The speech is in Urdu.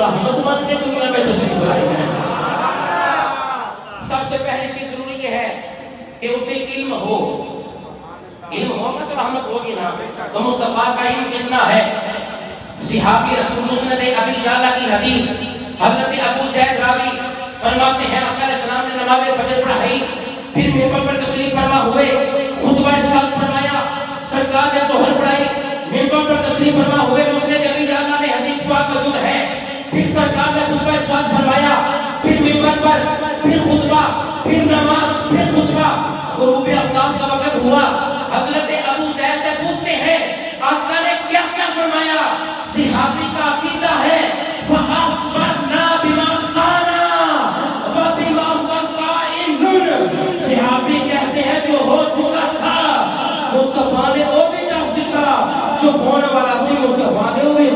رحمت بن کے دنیا میں تشریف لائے ہیں۔ سب سے پہلی چیز ضروری یہ ہے کہ اسے علم ہو، علم ہوگا تو رحمت ہوگی نا۔ تو مصطفیٰ کا علم کتنا ہے؟ صحابی رسول مسند ابی یعلا کی حدیث، حضرت ابو زید راوی فرماتے ہیں آقا علیہ السلام نے نماز فجر پڑھائی، پھر ممبر پر تشریف فرما ہوئے، خطبہ ارشاد فرمایا، سرکار نے ظہر پڑھائی، ممبر پر تشریف فرما ہوئے، مسند ابی یعلا میں حدیث پاک موجود ہے، پھر سرکار نے خطبہ ارشاد فرمایا، پھر ممبر پر، پھر خطبہ، پھر نماز، پھر خطبہ، غروب آفتاب کا وقت ہوا، حضرت ابو زید سے پوچھتے ہیں آقا نے کیا کیا فرمایا؟ صحابی کا عقیدہ ہے فَأَخْبَرْنَا بِمَا قَانَا وَبِمَا هُوَ قَائِنٌ، صحابی کہتے ہیں جو ہو چکا تھا مصطفیٰ نے وہ بھی تفسیر کرا، جو ہونے والا سی مصطفیٰ نے وہ بھی